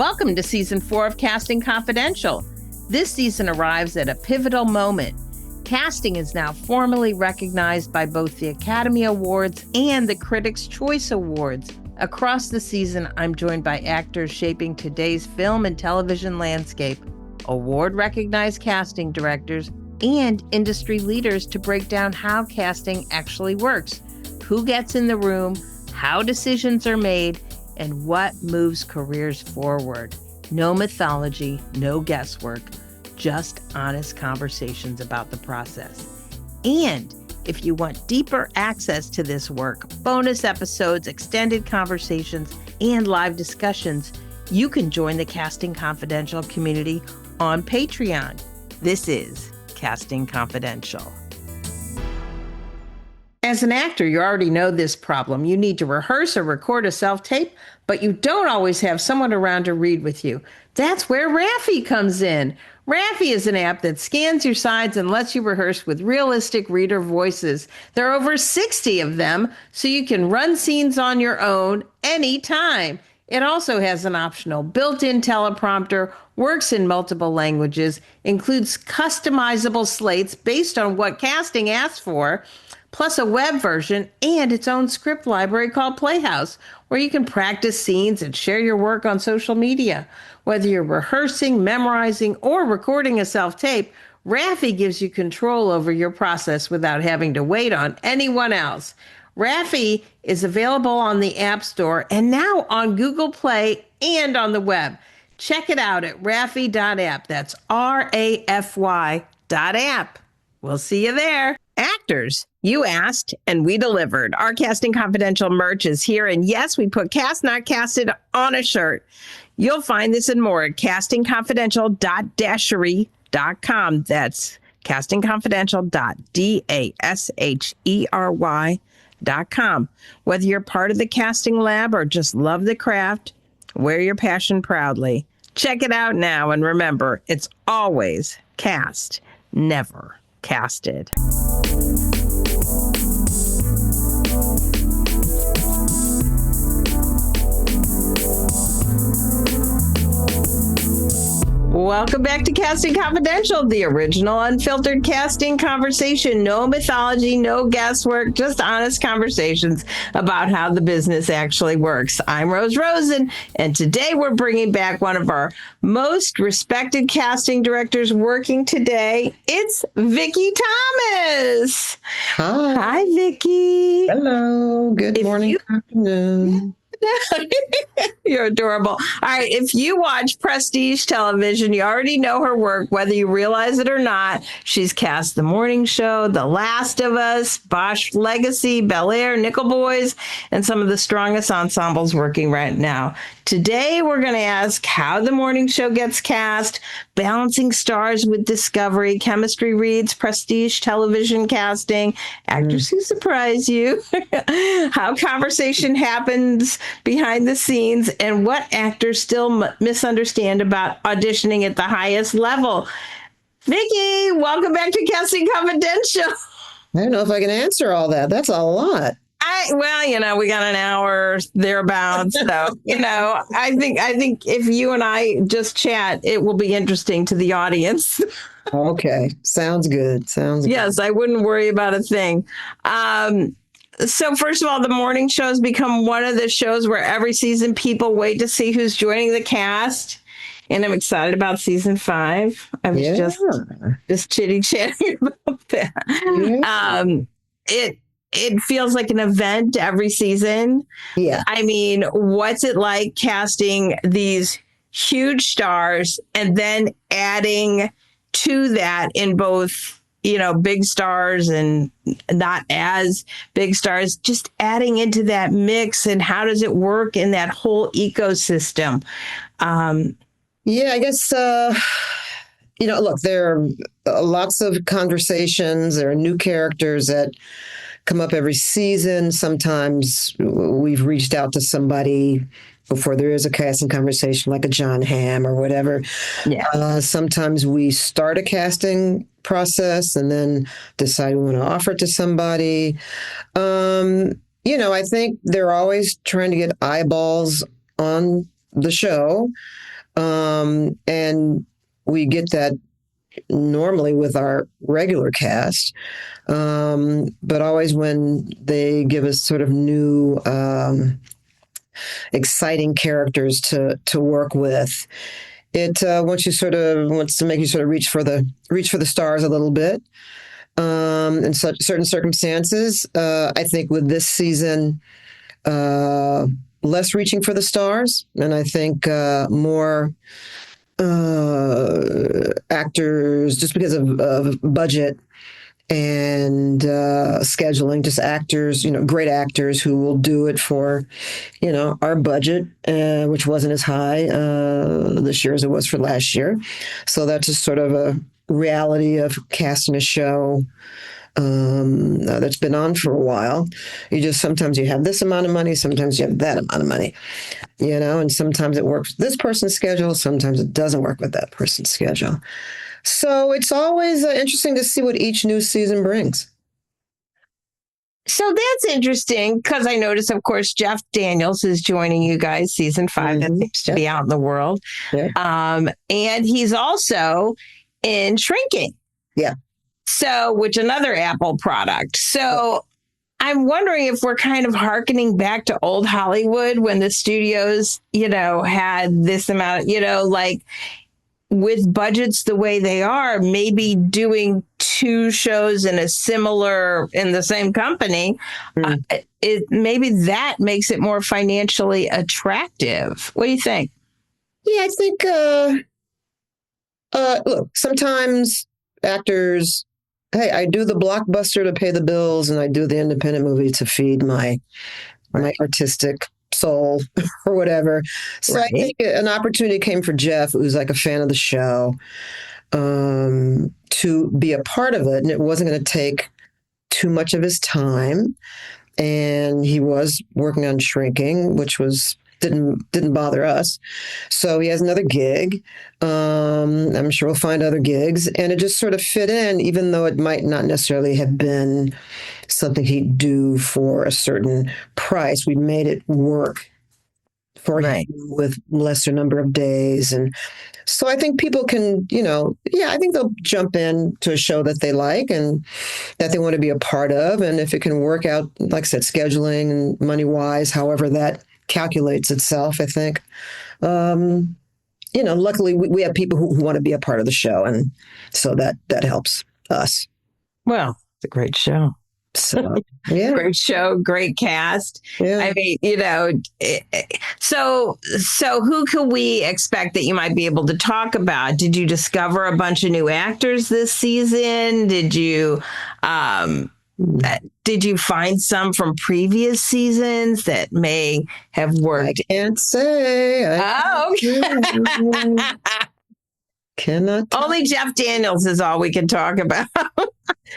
Welcome to Season 4 of Casting Confidential. This season arrives at a pivotal moment. Casting is now formally recognized by both the Academy Awards and the Critics' Choice Awards. Across the season, I'm joined by actors shaping today's film and television landscape, award-recognized casting directors, and industry leaders to break down how casting actually works, who gets in the room, how decisions are made, and what moves careers forward. No mythology, no guesswork, just honest conversations about the process. And if you want deeper access to this work, bonus episodes, extended conversations, and live discussions, you can join the Casting Confidential community on Patreon. This is Casting Confidential. As an actor, you already know this problem. You need to rehearse or record a self-tape, but you don't always have someone around to read with you. That's where Raffi comes in. Raffi is an app that scans your sides and lets you rehearse with realistic reader voices. There are over 60 of them, so you can run scenes on your own anytime. It also has an optional built-in teleprompter, works in multiple languages, includes customizable slates based on what casting asks for, plus a web version and its own script library called Playhouse, where you can practice scenes and share your work on social media. Whether you're rehearsing, memorizing, or recording a self-tape, Raffi gives you control over your process without having to wait on anyone else. Raffi is available on the App Store and now on Google Play and on the web. Check it out at raffi.app. That's RAFY.app. We'll see you there. Actors, you asked and we delivered. Our Casting Confidential merch is here. And yes, we put cast not casted on a shirt. You'll find this and more at castingconfidential.dashery.com. That's castingconfidential.dashery.com. Whether you're part of the casting lab or just love the craft, wear your passion proudly. Check it out now. And remember, it's always cast, never casted. Welcome back to Casting Confidential, the original unfiltered casting conversation. No mythology, no guesswork, just honest conversations about how the business actually works. I'm Rosen, and today we're bringing back one of our most respected casting directors working today. It's Vicki Thomas. Hi. Hi, Vicki. Hello. Good morning, afternoon. You're adorable. All right. If you watch Prestige television, you already know her work, whether you realize it or not. She's cast The Morning Show, The Last of Us, Bosch Legacy, Bel Air, Nickel Boys, and some of the strongest ensembles working right now. Today, we're going to ask how The Morning Show gets cast, balancing stars with discovery, chemistry reads, Prestige television casting, actors who surprise you, how conversation happens behind the scenes, and what actors still misunderstand about auditioning at the highest level. Vicki, welcome back to Casting Confidential. I don't know if I can answer all that. That's a lot. We got an hour thereabouts. So, I think if you and I just chat, it will be interesting to the audience. Okay. Sounds good. Yes, I wouldn't worry about a thing. So first of all, The Morning Show has become one of the shows where every season people wait to see who's joining the cast. And I'm excited about season 5. I was just chitty-chatting about that. Yeah. It feels like an event every season. Yeah. I mean, what's it like casting these huge stars and then adding to that in both, big stars and not as big stars, just adding into that mix, and how does it work in that whole ecosystem? I guess, look, there are lots of conversations. There are new characters that come up every season. Sometimes we've reached out to somebody before there is a casting conversation, like a John Hamm or whatever. Yeah. Sometimes we start a casting process and then decide we want to offer it to somebody. I think they're always trying to get eyeballs on the show. And we get that normally with our regular cast, but always when they give us sort of new, exciting characters to work with, it wants to make you sort of reach for the stars a little bit. In such certain circumstances, I think with this season, less reaching for the stars, and I think more actors, just because of budget and scheduling, just actors, great actors who will do it for, our budget, which wasn't as high this year as it was for last year. So that's just sort of a reality of casting a show that's been on for a while. Sometimes you have this amount of money, sometimes you have that amount of money, and sometimes it works with this person's schedule, sometimes it doesn't work with that person's schedule. So it's always interesting to see what each new season brings. So that's interesting because I noticed, of course, Jeff Daniels is joining you guys season 5. That seems to be out in the world. Yeah. And he's also in Shrinking. Yeah. So, which another Apple product. So I'm wondering if we're kind of hearkening back to old Hollywood when the studios, had this amount, like with budgets the way they are, maybe doing 2 shows in the same company, maybe that makes it more financially attractive. What do you think? Yeah, I think, look, sometimes actors, hey, I do the blockbuster to pay the bills and I do the independent movie to feed my artistic soul or whatever. So right. I think an opportunity came for Jeff, who's like a fan of the show, to be a part of it. And it wasn't going to take too much of his time. And he was working on Shrinking, which didn't bother us. So he has another gig. I'm sure we'll find other gigs. And it just sort of fit in, even though it might not necessarily have been something he'd do for a certain price. We made it work for him with lesser number of days. And so I think people can, I think they'll jump in to a show that they like and that they want to be a part of. And if it can work out, like I said, scheduling and money-wise, however that calculates itself, I think. Luckily we have people who want to be a part of the show, and so that helps us. Well, it's a great show. So, yeah. Great show, great cast. Yeah. I mean, so who can we expect that you might be able to talk about? Did you discover a bunch of new actors this season? Did you find some from previous seasons that may have worked? I can't say. Okay. Cannot. Only Jeff Daniels is all we can talk about.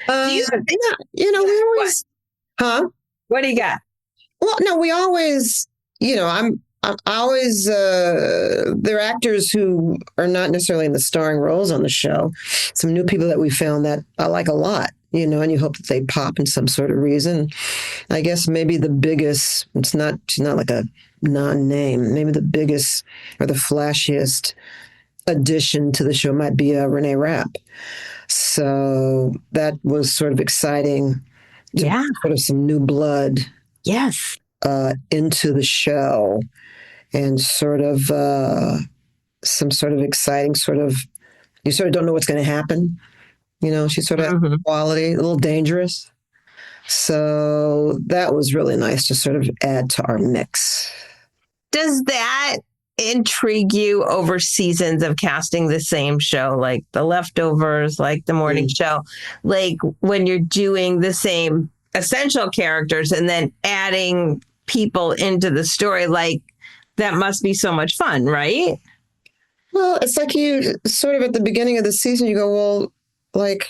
We always, What do you got? Well, no, we always, I'm always, there are actors who are not necessarily in the starring roles on the show. Some new people that we found that I like a lot, and you hope that they pop in some sort of reason. I guess maybe the biggest, she's not like a non-name, maybe the biggest or the flashiest addition to the show might be Renee Rapp. So that was sort of exciting. Yeah. Sort of some new blood. Yes. Into the show, and sort of some sort of exciting you sort of don't know what's going to happen. She's sort of quality, a little dangerous. So that was really nice to sort of add to our mix. Does that intrigue you over seasons of casting the same show, like The Leftovers, like The Morning Show, like when you're doing the same essential characters and then adding people into the story? Like, that must be so much fun, right? Well, it's like you sort of at the beginning of the season, you go, well, like,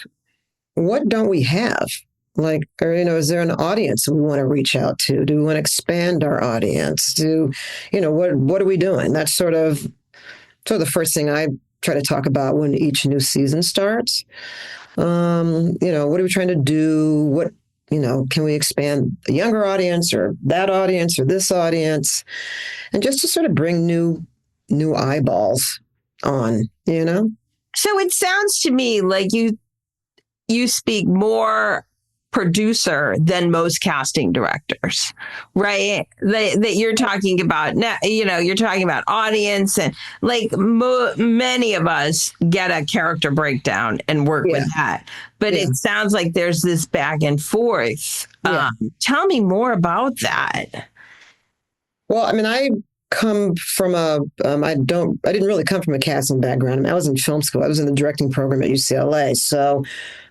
what don't we have? Like, or, is there an audience we want to reach out to? Do we want to expand our audience? What are we doing? That's sort of the first thing I try to talk about when each new season starts. What are we trying to do? What, can we expand a younger audience or that audience or this audience? And just to sort of bring new eyeballs on, you know? So it sounds to me like you speak more producer than most casting directors, right? That you're talking about now, you're talking about audience, and like many of us get a character breakdown and work Yeah. with that. But Yeah. it sounds like there's this back and forth. Yeah. Tell me more about that. Well, I mean, I come from I didn't really come from a casting background. I mean, I was in film school. I was in the directing program at UCLA. So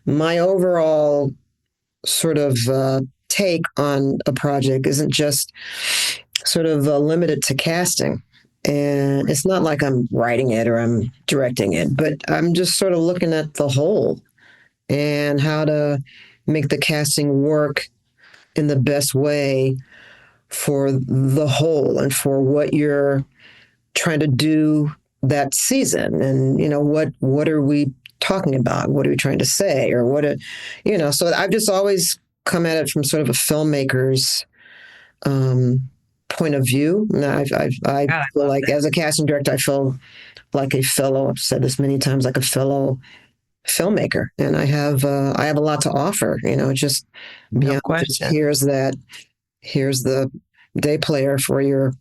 my overall sort of take on a project isn't just sort of limited to casting. And it's not like I'm writing it or I'm directing it, but I'm just sort of looking at the whole and how to make the casting work in the best way for the whole and for what you're trying to do that season. And, what are we talking about? What are we trying to say? Or so I've just always come at it from sort of a filmmaker's point of view. And I feel like as a casting director, I feel like a fellow, I've said this many times, like a fellow filmmaker. And I have a lot to offer, just beyond just here's the day player for your,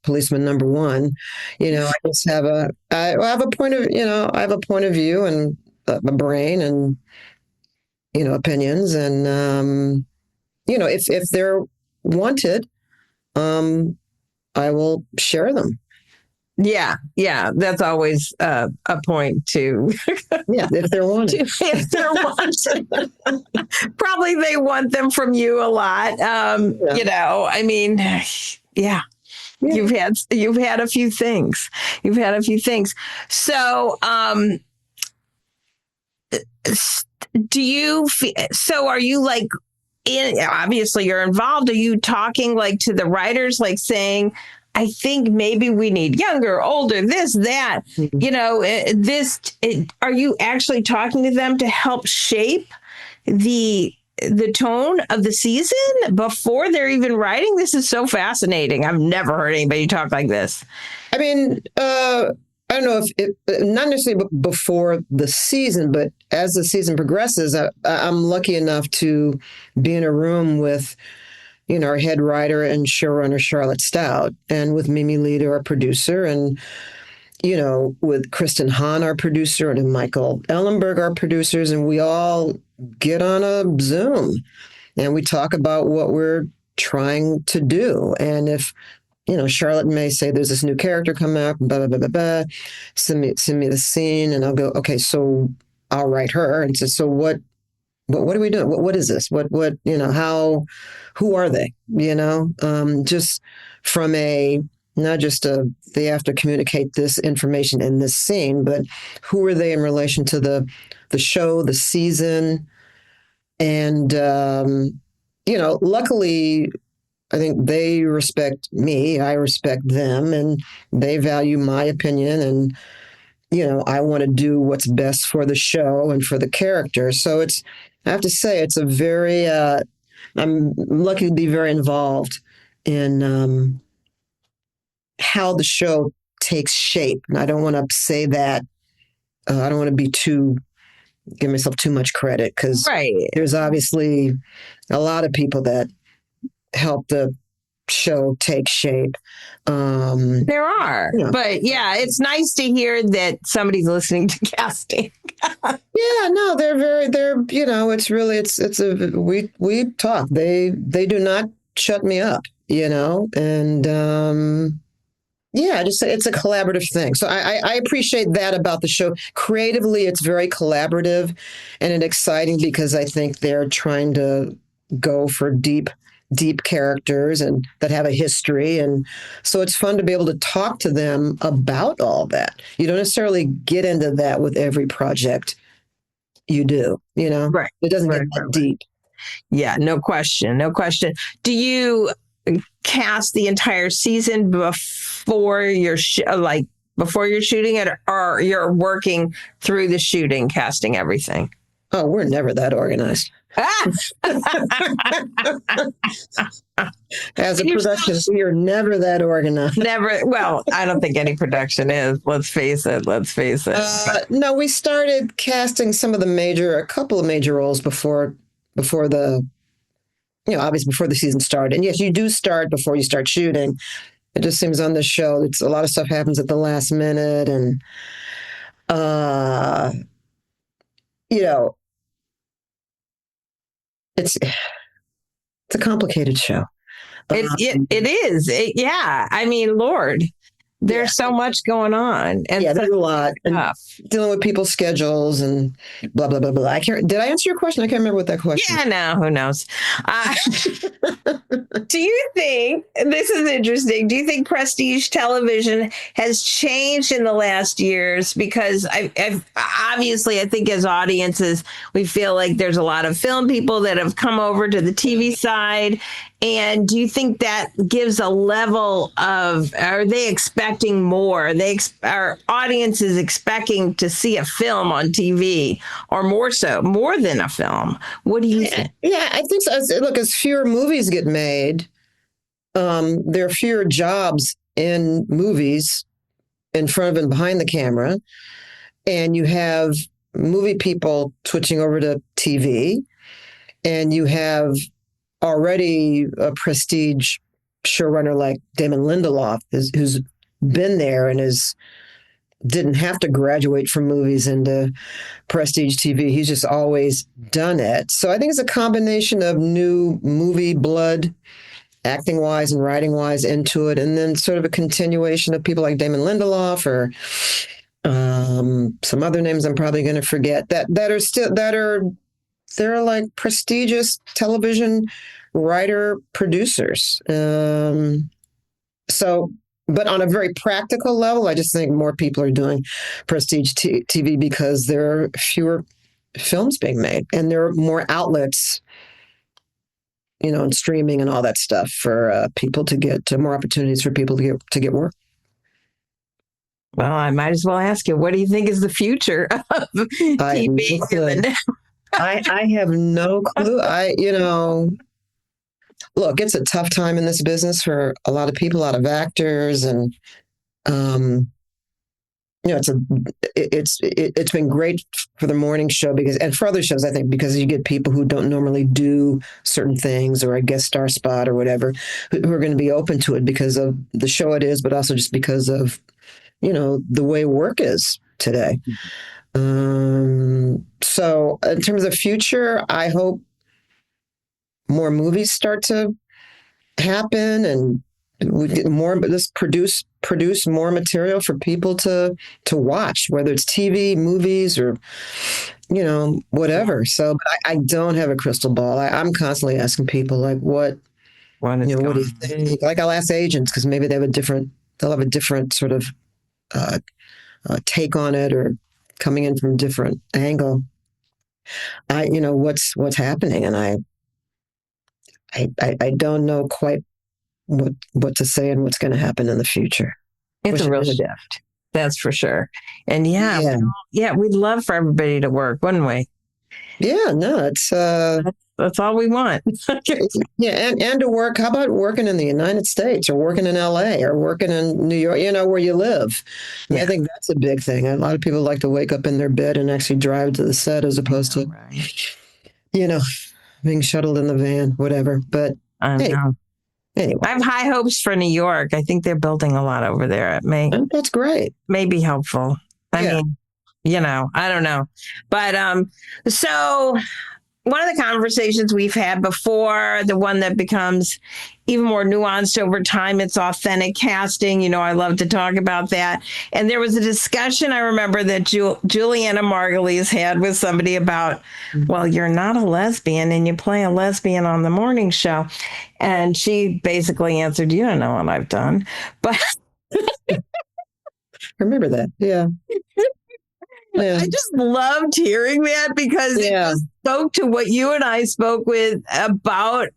policeman number one. I just have I have a point of, I have a point of view and a brain and, opinions. And, if they're wanted, I will share them. Yeah, that's always a point to. Yeah, if they're wanted. If they're wanted, probably they want them from you a lot. I mean, yeah. You've had a few things. You've had a few things. So, are you like, obviously you're involved. Are you talking like to the writers, like saying, I think maybe we need younger, older, this, that, are you actually talking to them to help shape the tone of the season before they're even writing? This is so fascinating. I've never heard anybody talk like this. I mean, I don't know if not necessarily before the season, but as the season progresses, I'm lucky enough to be in a room with, our head writer and showrunner, Charlotte Stout, and with Mimi Leader, our producer, and, with Kristen Hahn, our producer, and Michael Ellenberg, our producers, and we all get on a Zoom and we talk about what we're trying to do. And if, Charlotte may say there's this new character coming up, blah, blah, blah, blah, blah, send me the scene, and I'll go, okay, so I'll write her and say, so what are we doing? What is this? Who are they? Just from not just they have to communicate this information in this scene, but who are they in relation to the show, the season? And, luckily, I think they respect me, I respect them, and they value my opinion. And, I want to do what's best for the show and for the character. So I have to say, it's a very, I'm lucky to be very involved in how the show takes shape. And I don't want to say that, I don't want to give myself too much credit, because there's obviously a lot of people that help the show take shape. There are, but it's nice to hear that somebody's listening to casting. Yeah, no, we talk. They do not shut me up, and I just say it's a collaborative thing. So I appreciate that about the show. Creatively, it's very collaborative and exciting, because I think they're trying to go for deep characters and that have a history. And so it's fun to be able to talk to them about all that. You don't necessarily get into that with every project you do, Right. It doesn't get that deep. Yeah, no question. Do you cast the entire season before you're before you're shooting it, or you're working through the shooting, casting everything? Oh, we're never that organized. As a production, we are never that organized. Never. Well, I don't think any production is. Let's face it. Let's face it. No, we started casting a couple of major roles before the, obviously before the season started. And yes, you do start before you start shooting. It just seems on this show, it's a lot of stuff happens at the last minute, and you know, it's a complicated show. It is. Yeah. I mean, Lord, there's so much going on. And there's a lot. And dealing with people's schedules and blah, blah, blah, blah. Did I answer your question? I can't remember what that question was. Yeah, no, who knows? Do you think, this is interesting, do you think prestige television has changed in the last years? Because obviously, I think as audiences, we feel like there's a lot of film people that have come over to the TV side. And do you think that gives a level of, are they expecting more? Are audiences expecting to see a film on TV, or more than a film? What do you think? Yeah, I think so. Look, as fewer movies get made, there are fewer jobs in movies in front of and behind the camera. And you have movie people switching over to TV, and you have already a prestige showrunner like Damon Lindelof, who's been there and didn't have to graduate from movies into prestige TV. He's just always done it. So I think it's a combination of new movie blood, acting wise and writing wise, into it, and then sort of a continuation of people like Damon Lindelof or some other names I'm probably going to forget they're like prestigious television writer producers. But on a very practical level, I just think more people are doing prestige TV because there are fewer films being made, and there are more outlets, and streaming and all that stuff for people to get more opportunities for people to get work. Well, I might as well ask you, what do you think is the future of TV? I have no clue. Look, it's a tough time in this business for a lot of people, a lot of actors, and it's been great for the morning show and for other shows, I think, because you get people who don't normally do certain things or a guest star spot or whatever, who are going to be open to it because of the show it is, but also just because of the way work is today. So in terms of future, I hope more movies start to happen, and we get more, but let's produce more material for people to watch, whether it's TV, movies, or whatever. So, but I don't have a crystal ball. I'm constantly asking people like, what do you think? Like, I'll ask agents because maybe they'll have a different sort of take on it, or coming in from a different angle. What's happening, and I don't know quite what to say and what's going to happen in the future. It's a real shift, that's for sure. And we'd love for everybody to work, wouldn't we? Yeah, no, it's that's all we want. Yeah, and to work. How about working in the United States, or working in LA, or working in New York? Where you live. Yeah. I think that's a big thing. A lot of people like to wake up in their bed and actually drive to the set, as opposed to, being shuttled in the van, whatever. But anyway, I have high hopes for New York. I think they're building a lot over there. That's great. May be helpful. I mean, I don't know. But so one of the conversations we've had before, the one that becomes even more nuanced over time, it's authentic casting. I love to talk about that. And there was a discussion I remember that Juliana Margulies had with somebody about, well, you're not a lesbian and you play a lesbian on the morning show. And she basically answered, you don't know what I've done. But I remember that. Yeah. Yeah. I just loved hearing that because it just spoke to what you and I spoke with about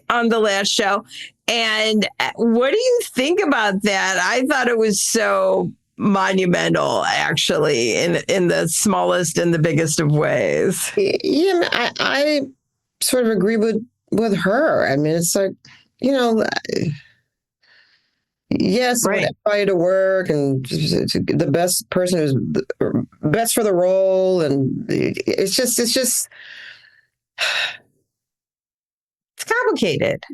on the last show. And what do you think about that? I thought it was so monumental, actually, in the smallest and the biggest of ways. Yeah, I sort of agree with her. I mean, it's like, you know, yes, I want Right. everybody to work and the best person who's best for the role, and it's just It's complicated.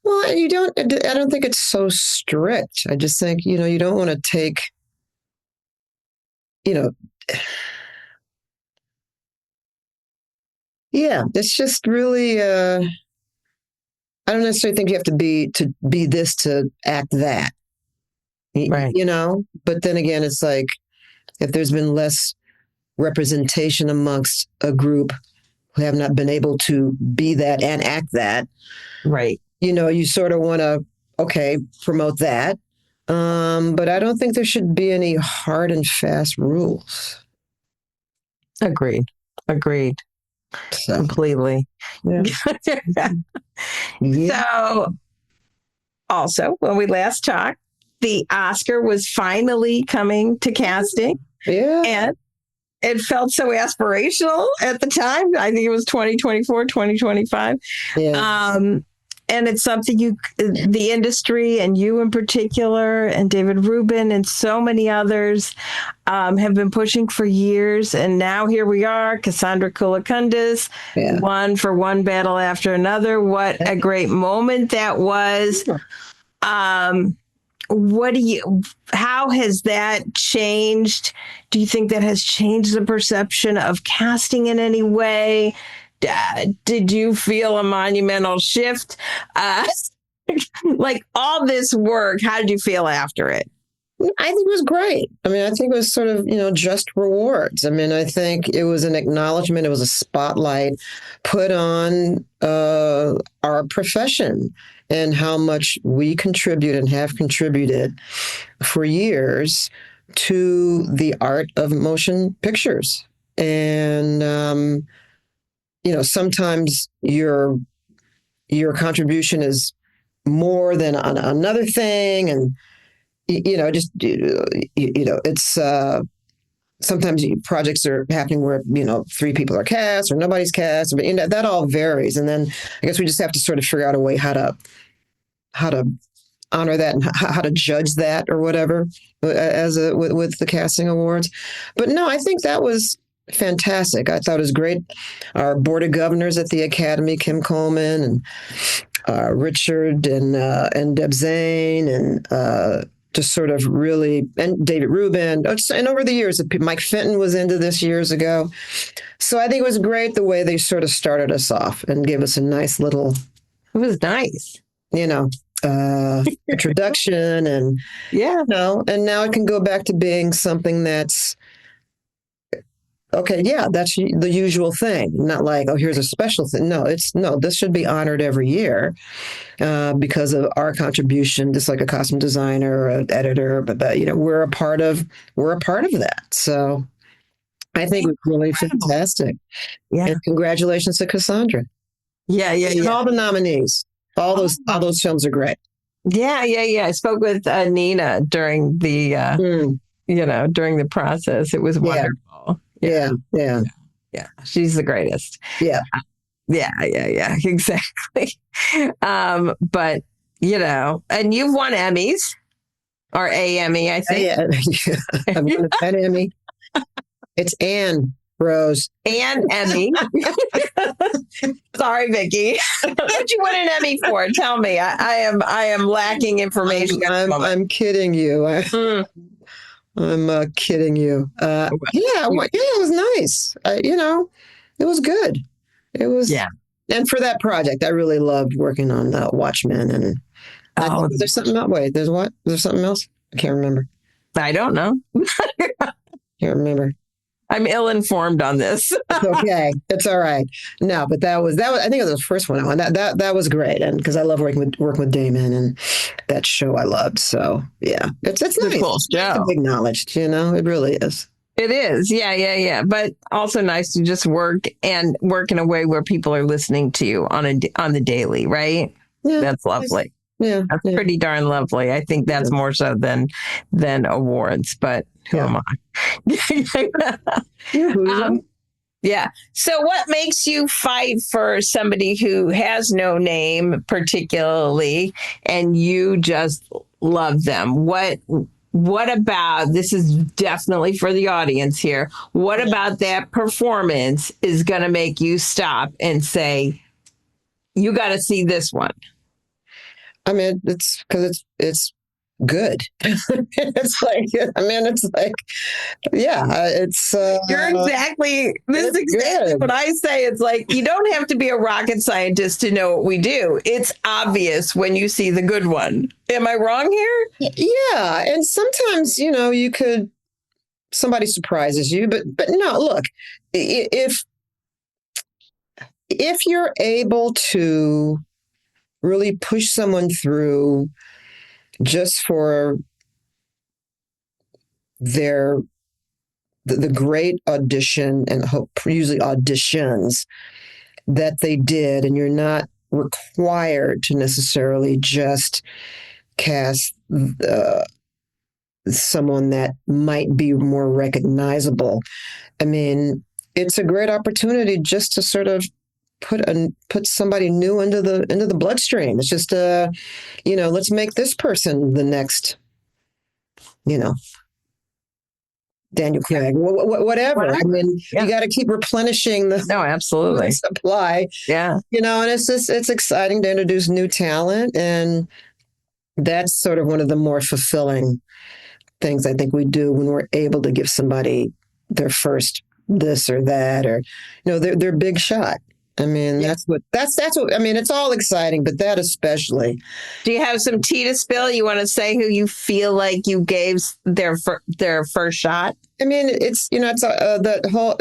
well, and I don't think it's so strict. I just think, you don't want to take, you know, yeah, it's just really, I don't necessarily think you have to be this to act that, Right. but then again, it's like, if there's been less representation amongst a group who have not been able to be that and act that, Right. you sort of want to, okay, promote that. But I don't think there should be any hard and fast rules. Agreed. So, Completely. yeah. Yeah. So, also, when we last talked, the Oscar was finally coming to casting, Yeah. and it felt so aspirational at the time. I think it was 2024, 2025. Yeah. And it's something the industry and you in particular, and David Rubin and so many others have been pushing for years. And now here we are, Cassandra Koulakundis, Yeah. one for one battle after another. What a great moment that was. How has that changed? Do you think that has changed the perception of casting in any way? Did you feel a monumental shift? Like all this work, how did you feel after it? I think it was great. I mean, I think it was sort of, just rewards. I mean, I think it was an acknowledgement. It was a spotlight put on our profession and how much we contribute and have contributed for years to the art of motion pictures. And, sometimes your contribution is more than on another thing. And, it's sometimes projects are happening where, 3 people are cast or nobody's cast, but that all varies. And then I guess we just have to sort of figure out a way how to honor that and how to judge that or whatever with the casting awards. But no, I think that was fantastic. I thought it was great. Our board of governors at the Academy, Kim Coleman and Richard and Deb Zane and just sort of really, and David Rubin, and over the years, Mike Fenton was into this years ago. So I think it was great the way they sort of started us off and gave us a nice little, It was nice. Introduction and, and now it can go back to being something that's, okay, yeah, that's the usual thing. Not like, oh, here's a special thing. No, this should be honored every year because of our contribution, just like a costume designer or an editor. But we're a part of that. So I think it was really fantastic. Yeah. And congratulations to Cassandra. Yeah. And all the nominees. All those films are great. Yeah. I spoke with Nina during the during the process. It was wonderful. Yeah. She's the greatest. Yeah. Yeah, exactly. But and you've won Emmys or a Emmy, I think. Yeah. I've won an Emmy. It's Anne Rose. And Emmy. Sorry, Vicki. What you win an Emmy for? Tell me. I am lacking information. I'm kidding you. I'm kidding you. It was nice. It was good. It was, and for that project, I really loved working on Watchmen. And there's something else. Wait, there's what? There's something else? I can't remember. I don't know. Can't remember. I'm ill-informed on this. Okay, it's all right. No, but that was. I think it was the first one I won. That was great, and because I love working with Damon and that show I loved. So yeah, it's nice. A cool show. It's acknowledged. It really is. It is. Yeah. But also nice to just work in a way where people are listening to you on the daily, right? Yeah, that's lovely. Yeah. That's Yeah. pretty darn lovely. I think that's more so than awards, but who am I? Yeah. Who's um, yeah. So what makes you fight for somebody who has no name particularly and you just love them? What about, this is definitely for the audience here. What about that performance is going to make you stop and say, you got to see this one? I mean, it's because it's good. It's like, I mean, it's like, yeah, it's You're exactly, this is it's exactly good. what I say. It's like, you don't have to be a rocket scientist to know what we do. It's obvious when you see the good one. Am I wrong here? Yeah, and sometimes you could somebody surprises you, but no, look, if you're able to really push someone through just for their the great audition and hope usually auditions that they did, and you're not required to necessarily just cast someone that might be more recognizable. I mean, it's a great opportunity just to sort of put somebody new into the bloodstream. It's just let's make this person the next, you know, Daniel Craig, whatever. I mean, you got to keep replenishing the absolutely supply. Yeah. And it's exciting to introduce new talent, and that's sort of one of the more fulfilling things I think we do when we're able to give somebody their first this or that, or their big shot. I mean, that's what I mean. It's all exciting, but that especially. Do you have some tea to spill? You want to say who you feel like you gave their first shot? I mean, it's the whole.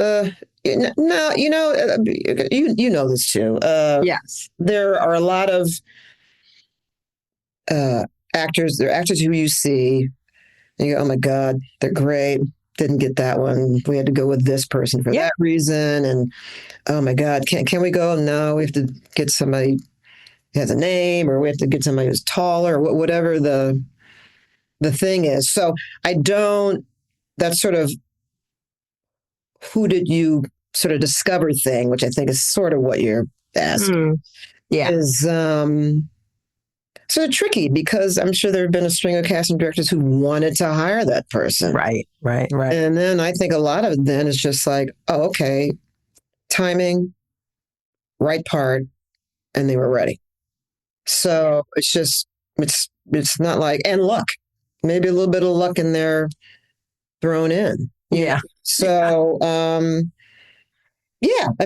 No, you know this too. Yes, there are a lot of actors. There are actors who you see, and you go, "Oh my God, they're great." Didn't get that one. We had to go with this person for that reason, and oh my God, can we go? No, we have to get somebody who has a name, or we have to get somebody who's taller, or whatever the thing is. So I don't. That's sort of who did you sort of discover thing, which I think is sort of what you're asking. Is sort of tricky because I'm sure there have been a string of casting directors who wanted to hire that person. Right. And then I think a lot of it then is just like, oh, okay, timing, right part, and they were ready. So it's not like, and luck, maybe a little bit of luck in there thrown in. Yeah. So, I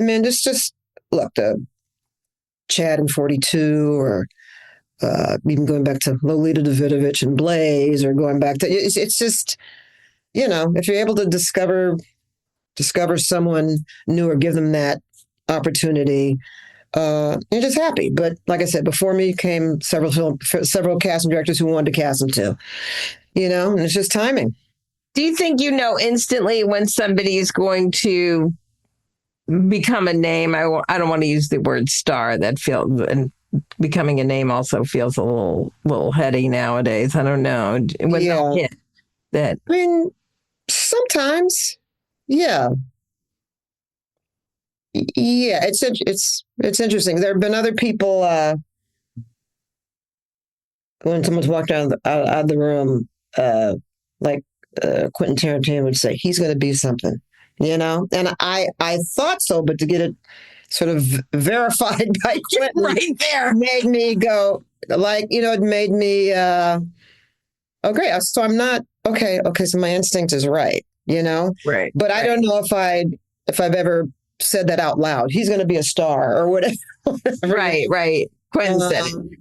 mean, it's just, look, the Chad in 42, or even going back to Lolita Davidovich and Blaze, or going back to, it's just, if you're able to discover someone new or give them that opportunity, you're just happy. But like I said, before me came several casting directors who wanted to cast them too, and it's just timing. Do you think instantly when somebody is going to become a name? I don't want to use the word star. That feels, and becoming a name also feels a little heady nowadays. I don't know. That. I mean, sometimes, yeah. Yeah, it's interesting. There have been other people when someone's walked out of the room, like Quentin Tarantino would say, he's going to be something, and I thought so, but to get it sort of verified by Quentin right there made me go, like, it made me oh great, so I'm not okay, so my instinct is right, right, but I don't know if I've ever said that out loud. He's going to be a star or whatever. Right. Quentin said it.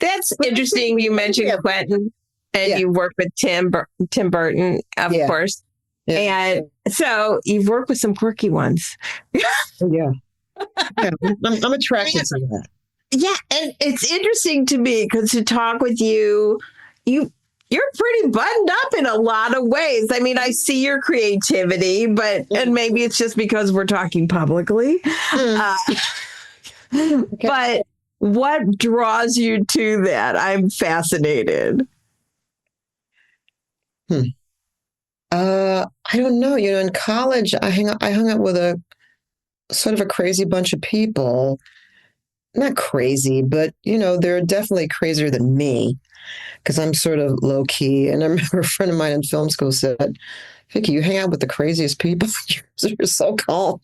That's interesting. You mentioned Quentin, and you worked with Tim Burton, of course. Yeah. And so you've worked with some quirky ones. Yeah. I'm attracted to that. Yeah, and it's interesting to me because to talk with you're pretty buttoned up in a lot of ways. I mean, I see your creativity, and maybe it's just because we're talking publicly. But What draws you to that? I'm fascinated. I don't know. In college, I hung out with a sort of a crazy bunch of people. Not crazy, but they're definitely crazier than me because I'm sort of low key. And I remember a friend of mine in film school said, Vicky, you hang out with the craziest people. You're so calm.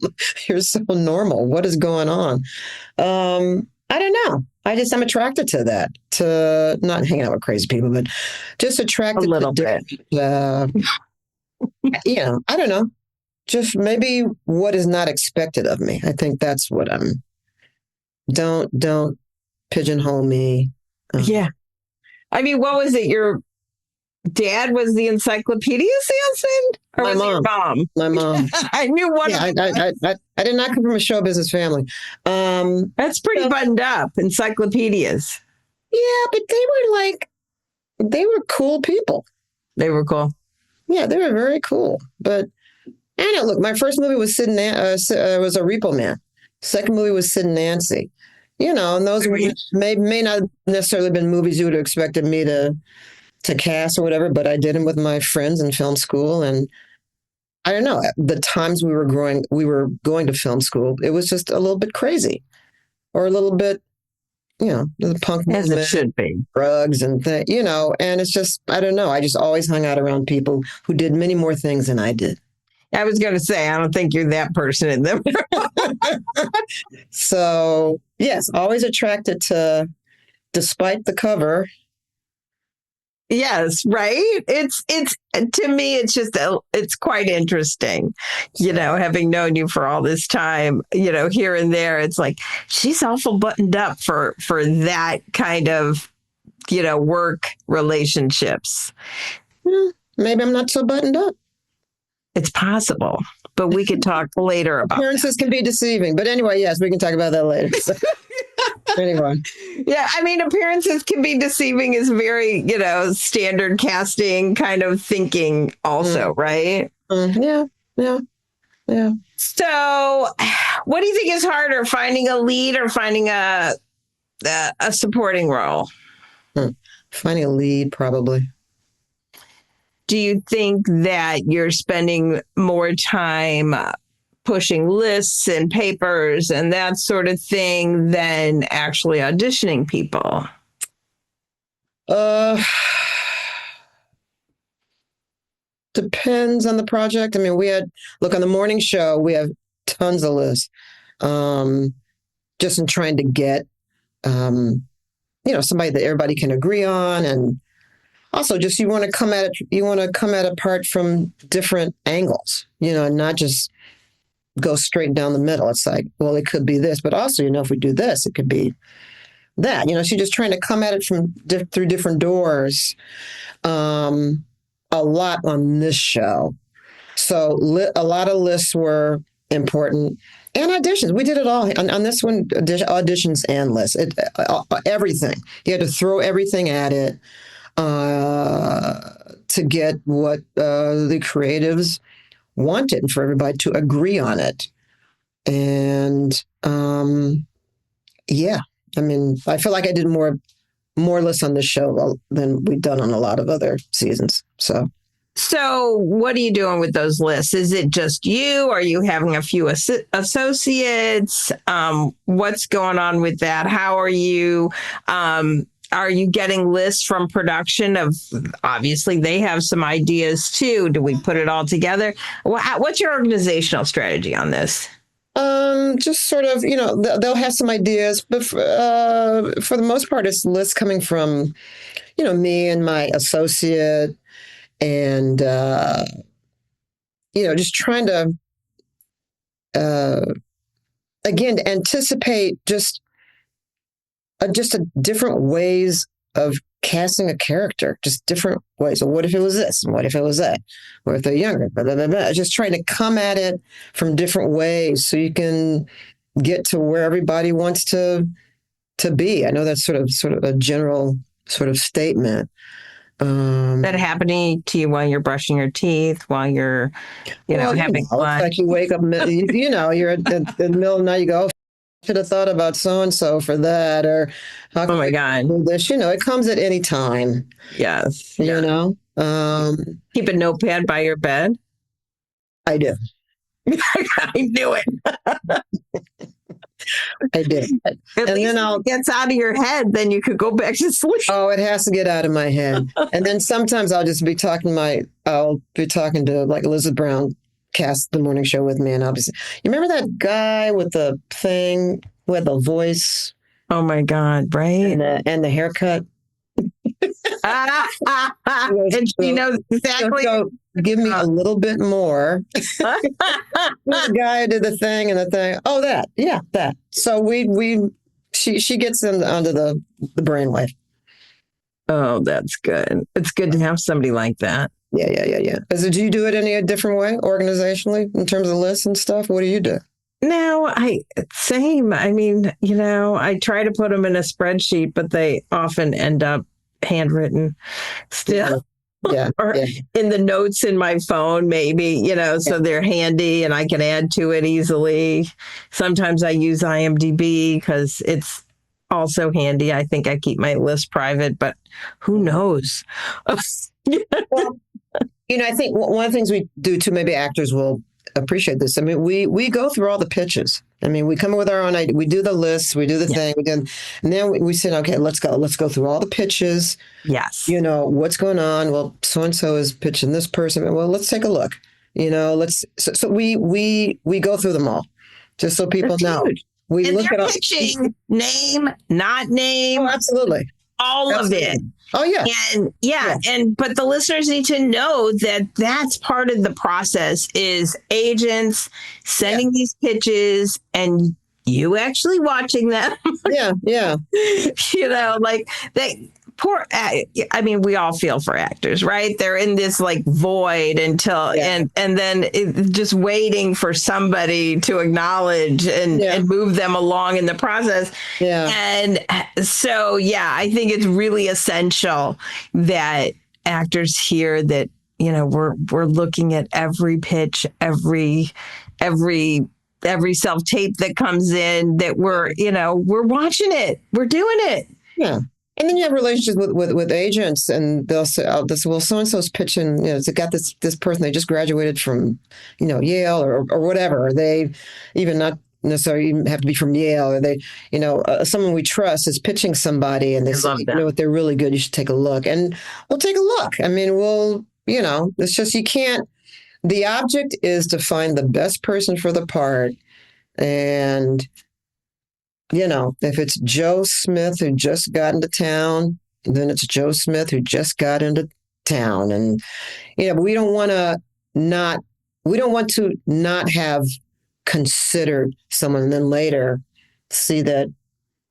You're so normal. What is going on? I don't know. I'm attracted to that, to not hanging out with crazy people, but just A attracted little to bit. I don't know. Just maybe what is not expected of me. I think that's what don't pigeonhole me. Yeah. I mean, what was it? Your dad was the encyclopedia salesman? Or My was it your mom. mom? My mom. I knew one Yeah, of them. I did not come from a show business family. That's pretty buttoned up, encyclopedias. Yeah, but they were cool people. They were cool. Yeah, they were very cool. But I don't know. Look, my first movie was was a Repo Man. Second movie was Sid and Nancy. And those may not necessarily been movies you would have expected me to cast or whatever, but I did them with my friends in film school. And I don't know, the times we were going to film school, it was just a little bit crazy or a little bit, the punk As it movement, should be. drugs and and it's just, I don't know. I just always hung out around people who did many more things than I did. I was going to say, I don't think you're that person in them. So, yes, always attracted to, despite the cover. Yes, right. It's to me, it's just it's quite interesting, having known you for all this time, here and there. It's like she's awful buttoned up for that kind of, work relationships. Maybe I'm not so buttoned up. It's possible, but we could talk later about appearances can be deceiving. But anyway, yes, we can talk about that later. So, anyway. Yeah, I mean, appearances can be deceiving is very, standard casting kind of thinking also, right? Yeah. So what do you think is harder, finding a lead or finding a supporting role? Finding a lead, probably. Do you think that you're spending more time pushing lists and papers and that sort of thing than actually auditioning people? Depends on the project. I mean, on the morning show, we have tons of lists. Just in trying to get, somebody that everybody can agree on. And also just, you want to come at it apart from different angles, and not just go straight down the middle. It's like, well, it could be this, but also, if we do this, it could be that, so you're just trying to come at it through different doors. A lot on this show. So a lot of lists were important, and auditions. We did it all on this one, auditions and lists, everything. You had to throw everything at it to get what the creatives wanted and for everybody to agree on it. And yeah, I mean, I feel like I did more lists on this show than we've done on a lot of other seasons. So what are you doing with those lists? Is it just you? Are you having a few associates? What's going on with that? How are you? Are you getting lists from production of, obviously they have some ideas too. Do we put it all together? What's your organizational strategy on this? Just sort of, they'll have some ideas, but for the most part, it's lists coming from, me and my associate, and just trying to again to anticipate just a different ways of casting a character, just different ways. So what if it was this? And what if it was that? What if they're younger? Blah, blah, blah, blah. Just trying to come at it from different ways so you can get to where everybody wants to be. I know that's sort of a general sort of statement. That happening to you while you're brushing your teeth, while you're, having lunch? It's like you wake up, you're at the middle of the night, you go, should have thought about so and so for that, or how Oh can my we God. do this? It comes at any time. Yes. You Yeah. know, Keep a notepad by your bed. I do. I knew it. I do. At And least then if it gets out of your head, then you could go back to sleep. Oh, it has to get out of my head. And then sometimes I'll be talking to like Elizabeth Brown cast the morning show with me, and I'll be saying, you remember that guy with the thing who had the voice Oh my God, right? and the haircut? And she knows exactly. So give me a little bit more. The guy who did the thing and the thing. Oh, that. Yeah, that. So she gets onto the brainwave. Oh, that's good. It's good to have somebody like that. Yeah. Do you do it any different way organizationally in terms of lists and stuff? What do you do? No, same. I mean, I try to put them in a spreadsheet, but they often end up handwritten still. Yeah. Or in the notes in my phone, maybe, so they're handy and I can add to it easily. Sometimes I use IMDb because it's also handy. I think I keep my list private, but who knows? Well, I think one of the things we do too, maybe actors will appreciate this. I mean, we go through all the pitches. I mean, we come up with our own idea. We do the lists, we do the thing, and then we said, okay, let's go through all the pitches. Yes. What's going on? Well, so and so is pitching this person. Well, let's take a look. So we go through them all, just so people know. We and look they're at pitching name, not name. Oh, absolutely. All Absolutely. of it. Oh yeah. But the listeners need to know that that's part of the process is agents sending these pitches and you actually watching them. Yeah. Like they poor. I mean, we all feel for actors, right? They're in this like void until and then just waiting for somebody to acknowledge and move them along in the process. Yeah. And so, I think it's really essential that actors hear that, we're looking at every pitch, every self-tape that comes in, that we're watching it, we're doing it. Yeah. And then you have relationships with agents, and they'll say, well, so-and-so's pitching, it's got this person, they just graduated from, Yale or whatever. They even not necessarily even have to be from Yale, or they, someone we trust is pitching somebody, and they say, what, they're really good, you should take a look. And we'll take a look. I mean, it's just, you can't, the object is to find the best person for the part. And if it's Joe Smith who just got into town, then it's Joe Smith who just got into town. And, we don't want to not have considered someone and then later see that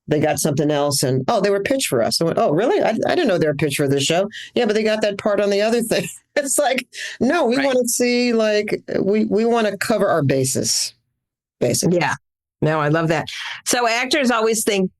they got something else and, they were pitched for us. I went, oh, really? I didn't know they were pitched for this show. Yeah, but they got that part on the other thing. It's like, no, we want to see, we want to cover our bases, basically. Yeah. No, I love that. So actors always think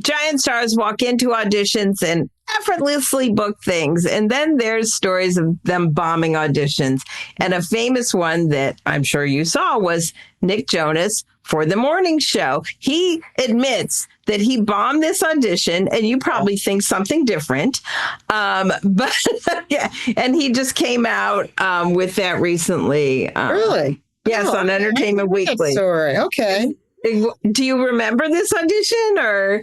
giant stars walk into auditions and effortlessly book things. And then there's stories of them bombing auditions. And a famous one that I'm sure you saw was Nick Jonas for the morning show. He admits that he bombed this audition, and you probably think something different. But and he just came out with that recently. Really? Yes, on Entertainment Weekly. Story. Okay. Do you remember this audition or?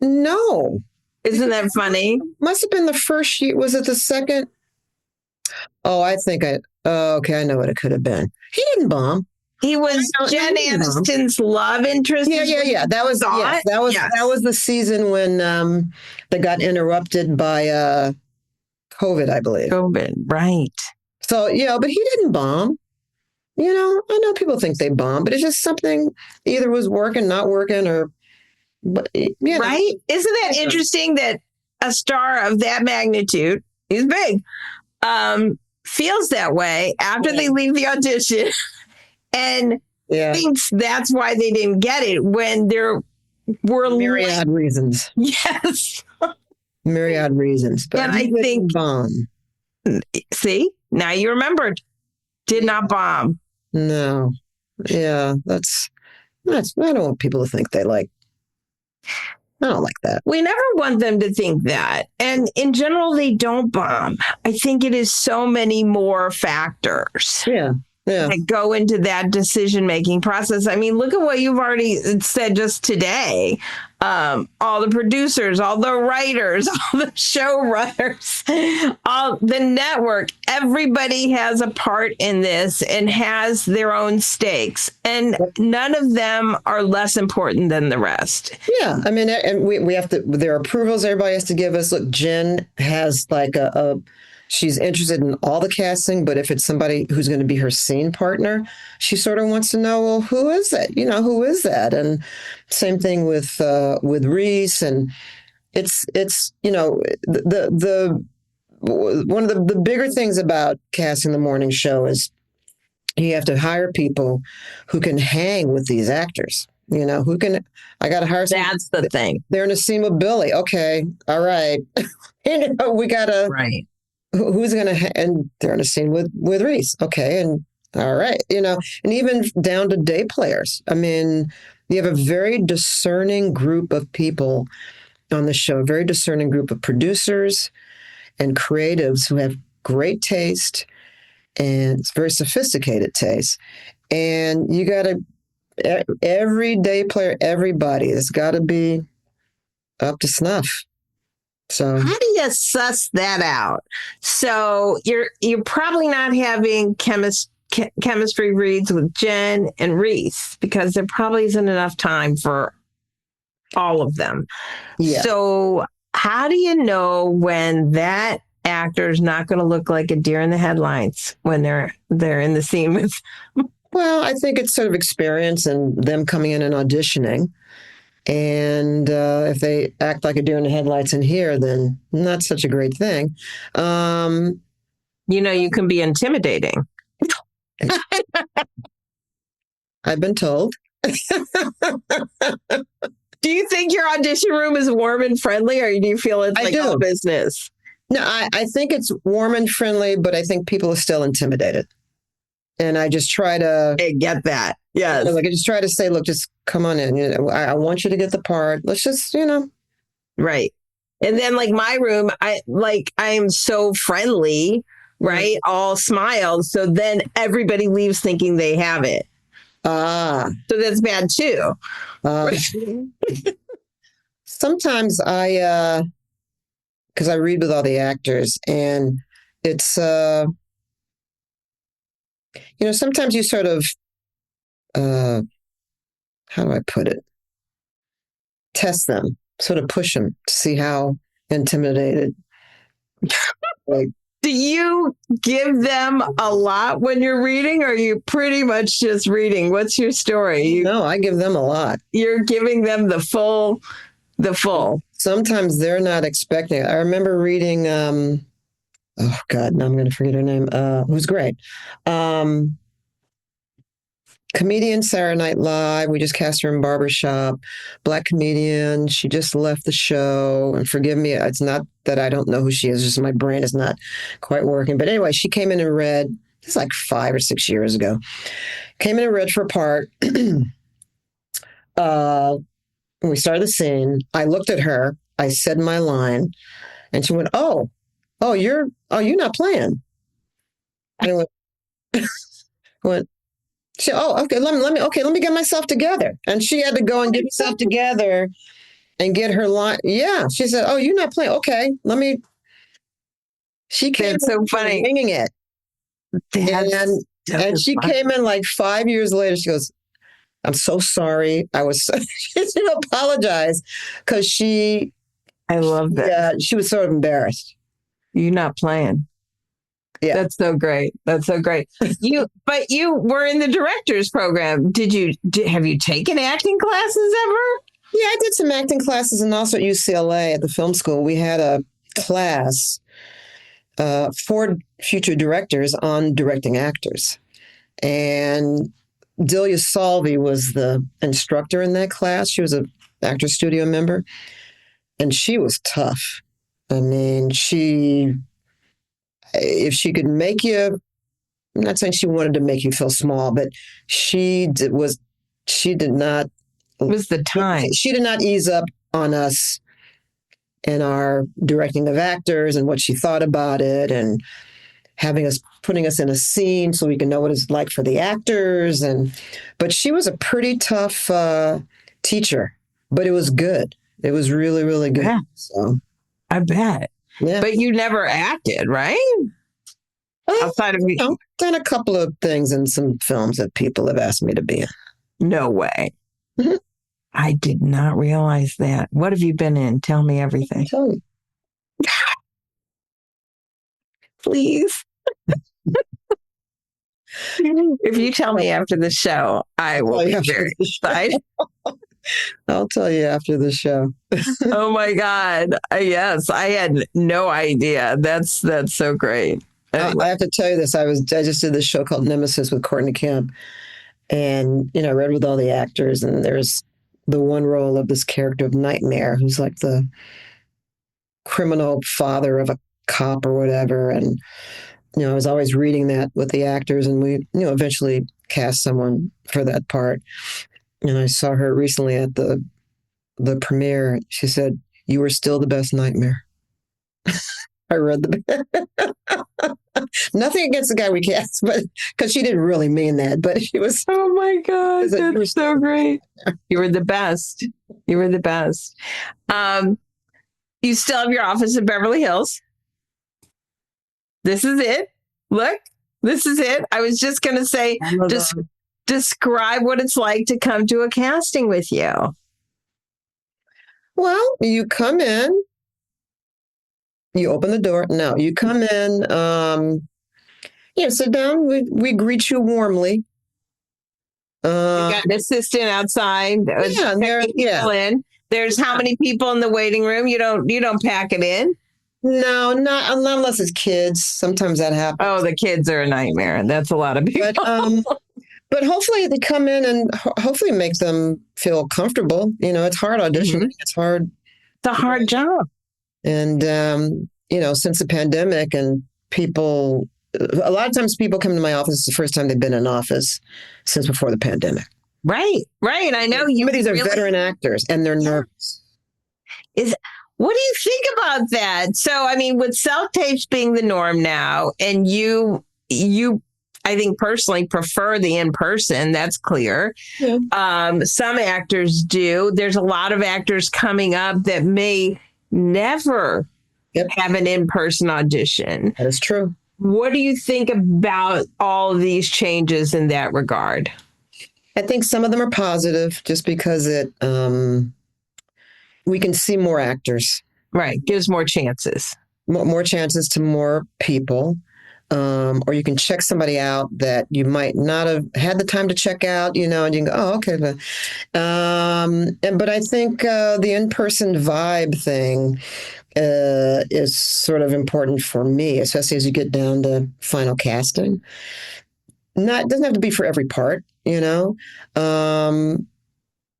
No. Isn't that funny? Must have been the first year. Was it the second? Oh, I think okay, I know what it could have been. He didn't bomb. He was Jen Aniston's love interest. Yeah. That was that was the season when they got interrupted by COVID, I believe. COVID, right. So, but he didn't bomb. I know people think they bomb, but it's just something either was working, not working, or, right? Isn't that interesting that a star of that magnitude, he's big, feels that way after they leave the audition and thinks that's why they didn't get it when there were myriad reasons. Yes. Myriad reasons. But and I think, bomb. See, now you remembered. Did not bomb. No. Yeah, that's I don't want people to think they like. I don't like that. We never want them to think that. And in general, they don't bomb. I think it is so many more factors. Yeah. That go into that decision-making process. I mean, look at what you've already said just today. All the producers, all the writers, all the showrunners, all the network, everybody has a part in this and has their own stakes. And none of them are less important than the rest. Yeah. I mean, and we have to, there are approvals everybody has to give us. Look, Jen has like she's interested in all the casting, but if it's somebody who's going to be her scene partner, she sort of wants to know, well, who is it? Who is that? And same thing with Reese. And it's the one of the bigger things about casting the morning show is you have to hire people who can hang with these actors. Who can, I got to hire someone. That's the thing. They're in a scene with Billy. Okay. All right. We got to, right. Who's going to, and they're in a scene with Reese. Okay. And all right. And even down to day players. I mean, you have a very discerning group of people on the show, a very discerning group of producers and creatives who have great taste and it's very sophisticated taste. And you got to, every day player, everybody has got to be up to snuff. So how do you suss that out? So you're probably not having chemistry reads with Jen and Reese because there probably isn't enough time for all of them. Yeah. So how do you know when that actor is not going to look like a deer in the headlights when they're in the scene with? Well, I think it's sort of experience and them coming in and auditioning. And if they act like a deer in the headlights in here, then not such a great thing. You can be intimidating. I've been told. Do you think your audition room is warm and friendly, or do you feel it's like all business? No, I think it's warm and friendly, but I think people are still intimidated. And I just try to get that. Yes. I just try to say, look, just come on in. I want you to get the part. Let's just, Right. And then like my room, I am so friendly, right? All smiles. So then everybody leaves thinking they have it. So that's bad too. Sometimes because I read with all the actors and it's, sometimes you sort of, how do I put it? Test them, sort of push them to see how intimidated. Do you give them a lot when you're reading, or are you pretty much just reading? What's your story? No, I give them a lot. You're giving them the full. Sometimes they're not expecting it. I remember reading, oh God, now I'm going to forget her name, who's great. Comedian, Saturday Night Live. We just cast her in Barbershop. Black comedian. She just left the show. And forgive me, it's not that I don't know who she is. Just my brain is not quite working. But anyway, she came in and read. It's like 5 or 6 years ago. Came in and read for a part. When we started the scene, I looked at her. I said my line, and she went, "Oh, you're not playing." And I went. She said, "Oh, okay. Let me get myself together." And she had to go and get herself together and get her line. Yeah, she said, "Oh, you're not playing. Okay, let me." She came so funny, winging it, and she came in like 5 years later. She goes, "I'm so sorry. I was." She apologized because I love that. Yeah, she was sort of embarrassed. You're not playing. Yeah, that's so great. But you were in the director's program. Have you taken acting classes ever? Yeah, I did some acting classes, and also at UCLA at the film school, we had a class for future directors on directing actors. And Delia Salvi was the instructor in that class. She was an actor studio member, and she was tough. I mean, if she could make you, I'm not saying she wanted to make you feel small, but she was she did not. It was the time. She did not ease up on us and our directing of actors and what she thought about it, and putting us in a scene so we can know what it's like for the actors. But she was a pretty tough teacher, but it was good. It was really, really good. Yeah. So I bet. yeah. But you never acted, right? Outside of done a couple of things in some films that people have asked me to be in. No way. Mhm. I did not realize that. What have you been in? Tell me everything. Tell you. Please. If you tell me after the show, I will be very excited. I'll tell you after the show. Oh my God. Yes, I had no idea. That's so great. Anyway. I have to tell you this. I just did this show called Nemesis with Courtney Kemp, and read with all the actors, and there's the one role of this character of Nightmare, who's like the criminal father of a cop or whatever. And I was always reading that with the actors, and we eventually cast someone for that part. And I saw her recently at the premiere. She said, "You were still the best Nightmare." I read the nothing against the guy we cast, but because she didn't really mean that, but she was. Oh my God, that's so great! You were the best. You were the best. You still have your office in Beverly Hills. This is it. Look, this is it. I was just going to say, describe what it's like to come to a casting with you. Well, you come in. You open the door. No, you come in. Sit down. We greet you warmly. You got an assistant outside. In. There's how many people in the waiting room? You don't pack it in. No, not unless it's kids. Sometimes that happens. Oh, the kids are a nightmare. That's a lot of people. But hopefully they come in and hopefully make them feel comfortable. It's hard auditioning. Mm-hmm. It's hard. It's a hard job. And, since the pandemic and a lot of times people come to my office, it's the first time they've been in office since before the pandemic. Right. I know some of these are veteran actors and they're nervous. What do you think about that? So, with self-tapes being the norm now, and you, I think personally prefer the in-person, that's clear. Yeah. Some actors do. There's a lot of actors coming up that may never have an in-person audition. That is true. What do you think about all of these changes in that regard? I think some of them are positive just because we can see more actors. Right. Gives more chances. More chances to more people. Or you can check somebody out that you might not have had the time to check out, and you can go, oh, okay. But I think the in-person vibe thing is sort of important for me, especially as you get down to final casting. It doesn't have to be for every part,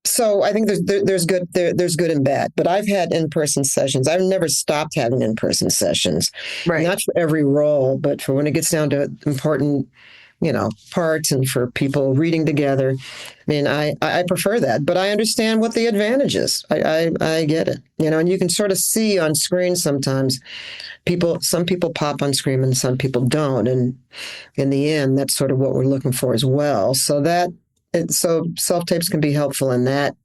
So I think there's good and bad, but I've had in-person sessions. I've never stopped having in-person sessions, right? Not for every role, but for when it gets down to important, parts and for people reading together. I prefer that, but I understand what the advantage is. I get it, and you can sort of see on screen sometimes some people pop on screen and some people don't. And in the end, that's sort of what we're looking for as well. So self-tapes can be helpful in that.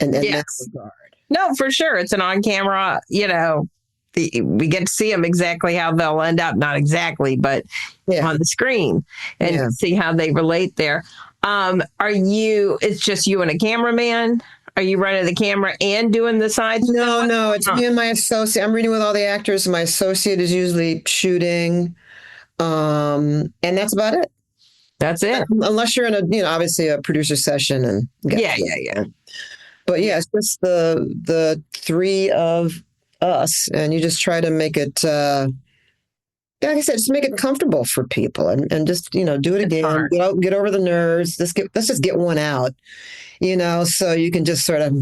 And in that regard. No, for sure. It's an on-camera, we get to see them exactly how they'll end up. Not exactly, but on the screen and see how they relate there. It's just you and a cameraman? Are you running the camera and doing the sides? No, it's me and my associate. I'm reading with all the actors. My associate is usually shooting. And that's about it. That's it. Unless you're in obviously a producer session and yeah. But it's just the three of us, and you just try to make it like I said, just make it comfortable for people and just do it again. Get over the nerves. Let's just get one out. So you can just sort of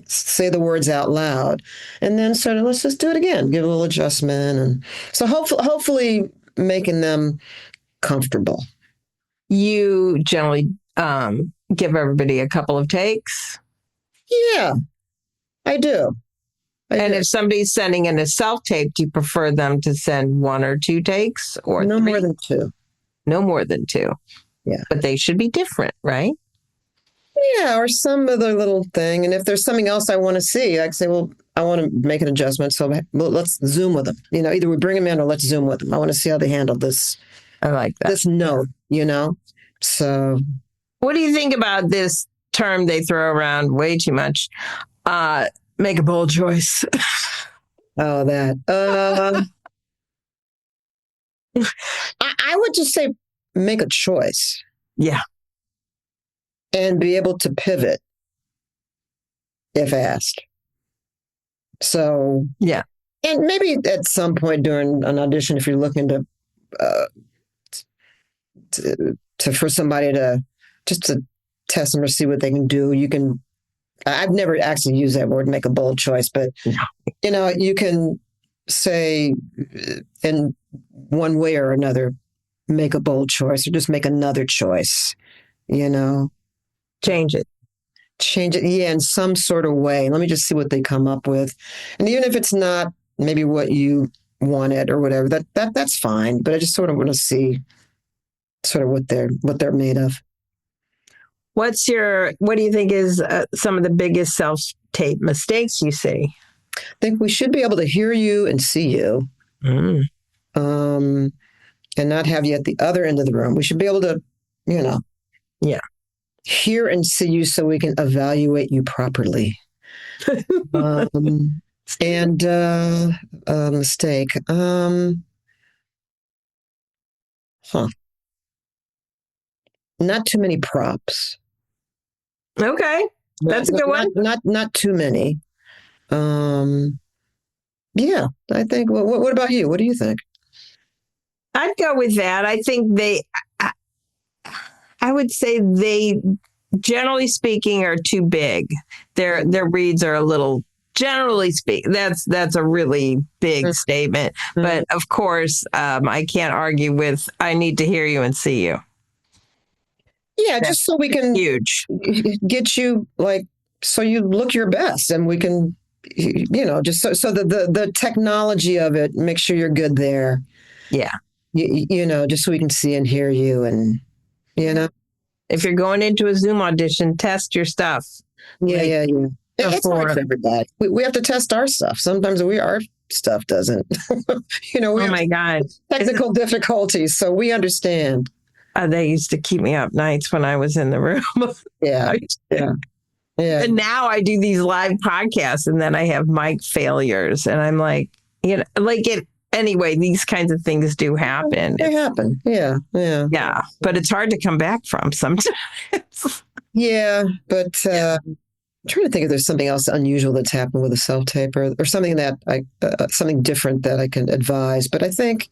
say the words out loud, and then sort of let's just do it again. Give a little adjustment, and so hopefully making them comfortable. You generally give everybody a couple of takes? Yeah, I do. And if somebody's sending in a self-tape, do you prefer them to send 1 or 2 takes or no 3? more than 2. No more than 2. Yeah. But they should be different, right? Yeah, or some other little thing. And if there's something else I want to see, I can say, well, I want to make an adjustment. So let's Zoom with them. Either we bring them in or let's Zoom with them. I want to see how they handle this. I like that. This note, So what do you think about this term they throw around way too much? Make a bold choice. Oh, that. I would just say make a choice. Yeah. And be able to pivot if asked. So, yeah. And maybe at some point during an audition, if you're looking for somebody to test them or see what they can do, you can. I've never actually used that word, make a bold choice, but you can say in one way or another, make a bold choice or just make another choice. Change it. Yeah, in some sort of way. Let me just see what they come up with. And even if it's not maybe what you wanted or whatever, that's fine. But I just sort of want to see sort of what they're made of. What do you think is some of the biggest self-tape mistakes you see? I think we should be able to hear you and see you. Mm. And not have you at the other end of the room. We should be able to, yeah, hear and see you so we can evaluate you properly. And mistake. Not too many props. Okay, that's a good one. Not too many. Yeah, I think. What about you? What do you think? I'd go with that. I think I would say they, generally speaking, are too big. Their reads are a little, generally speaking, that's a really big statement. But of course, I can't argue with, I need to hear you and see you. Yeah, just so we can get you so you look your best, and we can, just so the technology of it, make sure you're good there. Yeah. Just so we can see and hear you, and if you're going into a Zoom audition, test your stuff. Yeah. It's hard for everybody. We have to test our stuff. Sometimes our stuff doesn't. Oh my God, technical difficulties. So we understand. They used to keep me up nights when I was in the room. Yeah. And now I do these live podcasts, and then I have mic failures, and I'm like, anyway, these kinds of things do happen. They happen. Yeah. But it's hard to come back from sometimes. Yeah, but I'm trying to think if there's something else unusual that's happened with a self-tape or something that something different that I can advise. But I think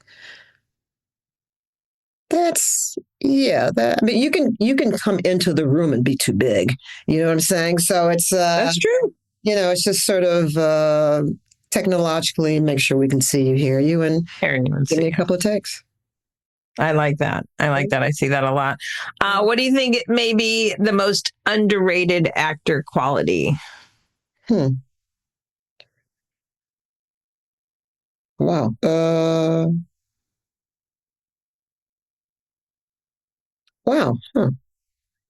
you can come into the room and be too big. You know what I'm saying? So it's that's true. It's just sort of technologically make sure we can see you, hear you, and give me a couple of takes. I like that. I see that a lot. What do you think may be the most underrated actor quality? Wow. Wow. Huh.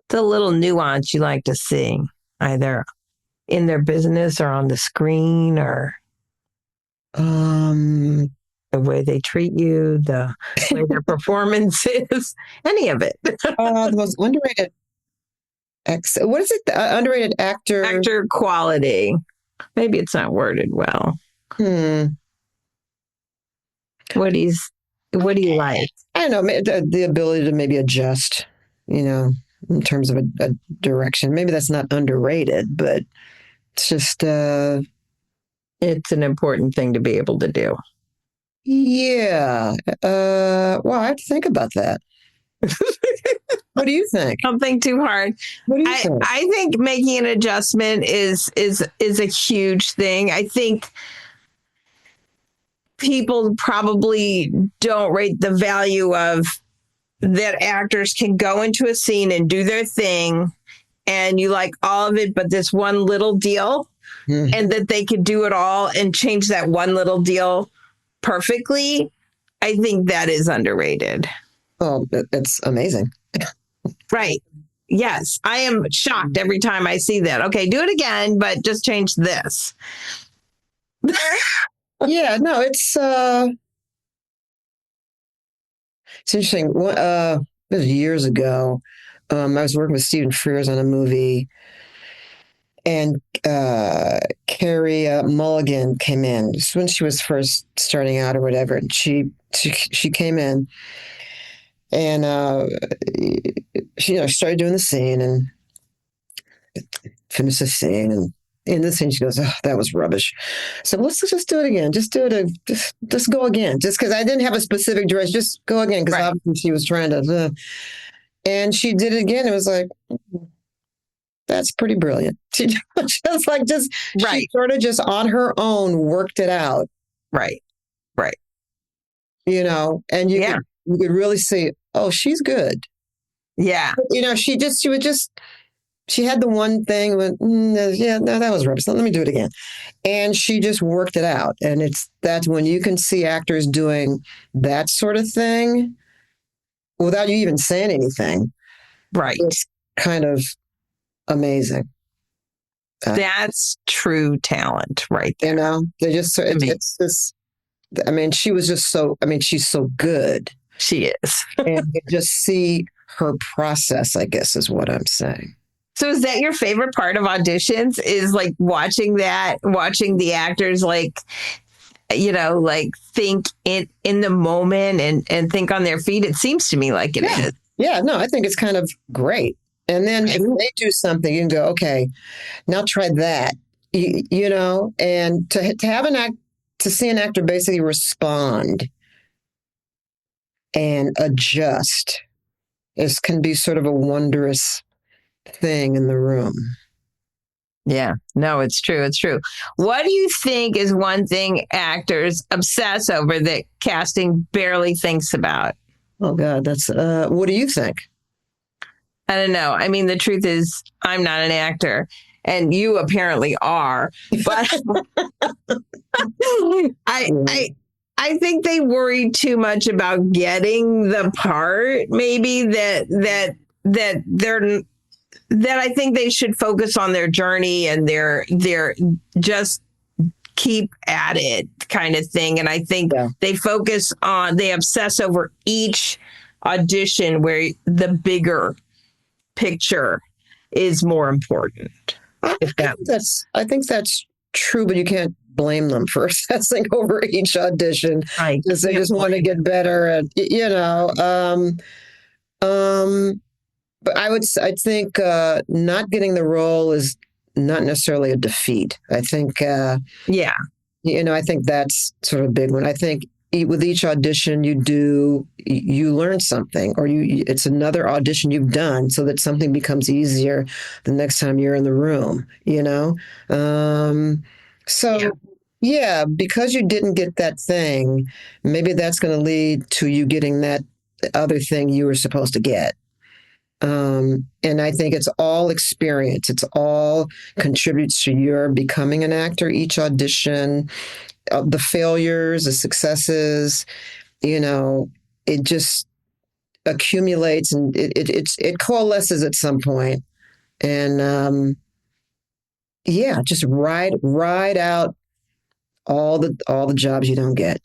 It's a little nuance you like to see, either in their business or on the screen, or the way they treat you, the way their performance is, any of it. The most underrated. What is it? Underrated actor. Actor quality. Maybe it's not worded well. What do you like? I don't know. The ability to maybe adjust, in terms of a direction. Maybe that's not underrated, but it's just. It's an important thing to be able to do. Yeah. Well, I have to think about that. What do you think? Something too hard. What do you think? I think making an adjustment is a huge thing. I think people probably don't rate the value of that actors can go into a scene and do their thing and you like all of it, but this one little deal, and that they could do it all and change that one little deal perfectly. I think that is underrated. Oh, it's amazing. Right. Yes. I am shocked every time I see that. Okay, do it again, but just change this. Yeah, no, it's interesting. It was years ago. I was working with Stephen Frears on a movie, and Carrie Mulligan came in just when she was first starting out or whatever. And she came in, and she started doing the scene and finished the scene, and in the scene she goes, "Oh, that was rubbish." So let's just do it again. Just do it. Just go again. Just because I didn't have a specific direction, just go again because Right. obviously she was trying to. And she did it again. It was like, that's pretty brilliant. She Right. she sort of just on her own worked it out, Right. Right. and you Yeah. could really see, oh, she's good. Yeah. She had the one thing, but yeah, no, that was rubbish. Let me do it again. And she just worked it out. And that's when you can see actors doing that sort of thing without you even saying anything. Right. It's kind of amazing. That's true talent right there. They just, it's just, I mean, she was just she's so good. She is. And you just see her process, I guess, is what I'm saying. So is that your favorite part of auditions, is like watching the actors like think in the moment and think on their feet? It seems to me like it is. Yeah, no, I think it's kind of great. And then if they do something, you can go, okay, now try that. And to have to see an actor basically respond and adjust can be sort of a wondrous thing in the room. Yeah, no, it's true. It's true. What do you think is one thing actors obsess over that casting barely thinks about? Oh God, that's, what do you think? I don't know. I mean, the truth is I'm not an actor and you apparently are, but I think they worry too much about getting the part, maybe that I think they should focus on their journey and their just keep at it kind of thing. And I think they obsess over each audition where the bigger picture is more important. I think that's true, but you can't blame them for obsessing over each audition because they just want to get better at, but I think not getting the role is not necessarily a defeat. I think, I think that's sort of a big one. I think with each audition you learn something, or it's another audition you've done so that something becomes easier the next time you're in the room, because you didn't get that thing, maybe that's going to lead to you getting that other thing you were supposed to get. And I think it's all experience. It's all contributes to your becoming an actor. Each audition, the failures, the successes, it just accumulates and it coalesces at some point. And just ride out all the jobs you don't get.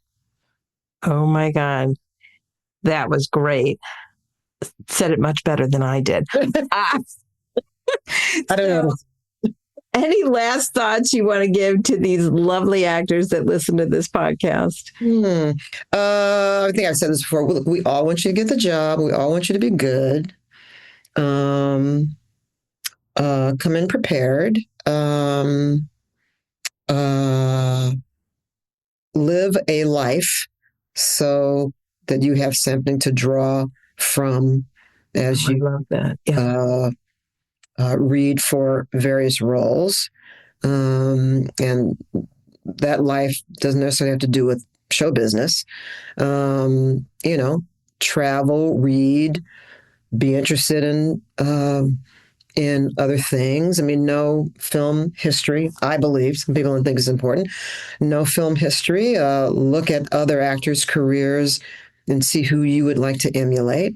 Oh my God, that was great. Said it much better than I did. I don't know. Any last thoughts you want to give to these lovely actors that listen to this podcast? I think I've said this before. Look, we all want you to get the job. We all want you to be good. Come in prepared. Live a life so that you have something to draw from as you love that. Yeah. Read for various roles. And that life doesn't necessarily have to do with show business. travel, read, be interested in other things. I mean, know film history, I believe. Some people don't think it's important. Know film history, look at other actors' careers and see who you would like to emulate.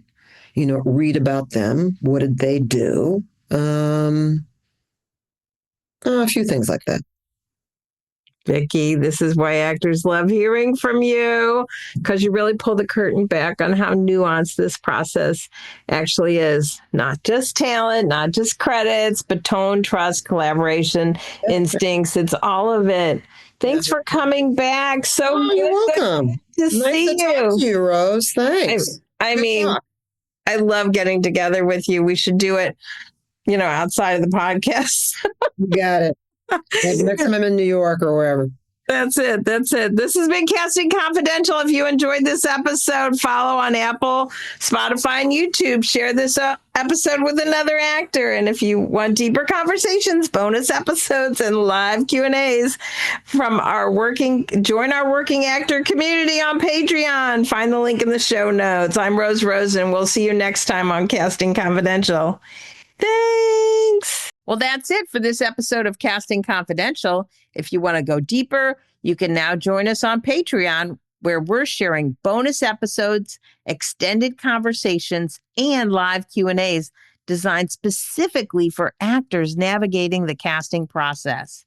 Read about them. What did they do? A few things like that. Vicki, this is why actors love hearing from you, because you really pull the curtain back on how nuanced this process actually is. Not just talent, not just credits, but tone, trust, collaboration, instincts. It's all of it. Thanks for coming back. You're welcome. To nice see to talk to you, Rose. Thanks. I mean, I love getting together with you. We should do it, outside of the podcast. You got it. Next time I'm in New York or wherever. That's it. This has been Casting Confidential. If you enjoyed this episode, follow on Apple, Spotify, and YouTube. Share this episode with another actor. And if you want deeper conversations, bonus episodes, and live Q&As from join our working actor community on Patreon. Find the link in the show notes. I'm Rosen. We'll see you next time on Casting Confidential. Thanks. Well, that's it for this episode of Casting Confidential. If you want to go deeper, you can now join us on Patreon, where we're sharing bonus episodes, extended conversations, and live Q&As designed specifically for actors navigating the casting process.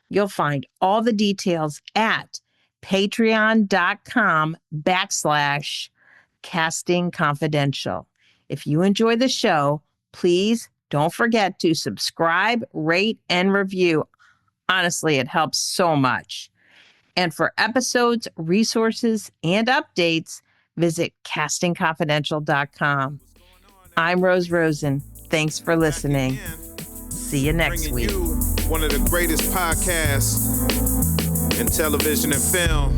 You'll find all the details at patreon.com/Casting Confidential. If you enjoy the show, please don't forget to subscribe, rate, and review. Honestly, it helps so much. And for episodes, resources, and updates, visit castingconfidential.com. I'm Rosen. Thanks for listening. See you next week. One of the greatest podcasts in television and film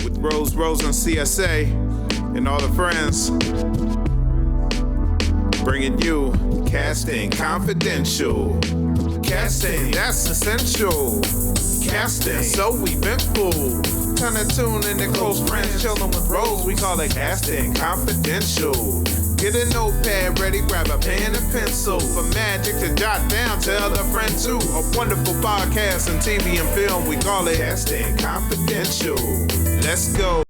with Rosen CSA and all the friends. Bringing you Casting Confidential. Casting, that's essential. Casting, so eventful. Kinda tune in to close friends, chillin' with Rose. We call it Casting Confidential. Get a notepad ready, grab a pen and pencil. For magic to jot down, tell a friend too. A wonderful podcast in TV and film, we call it Casting Confidential. Let's go.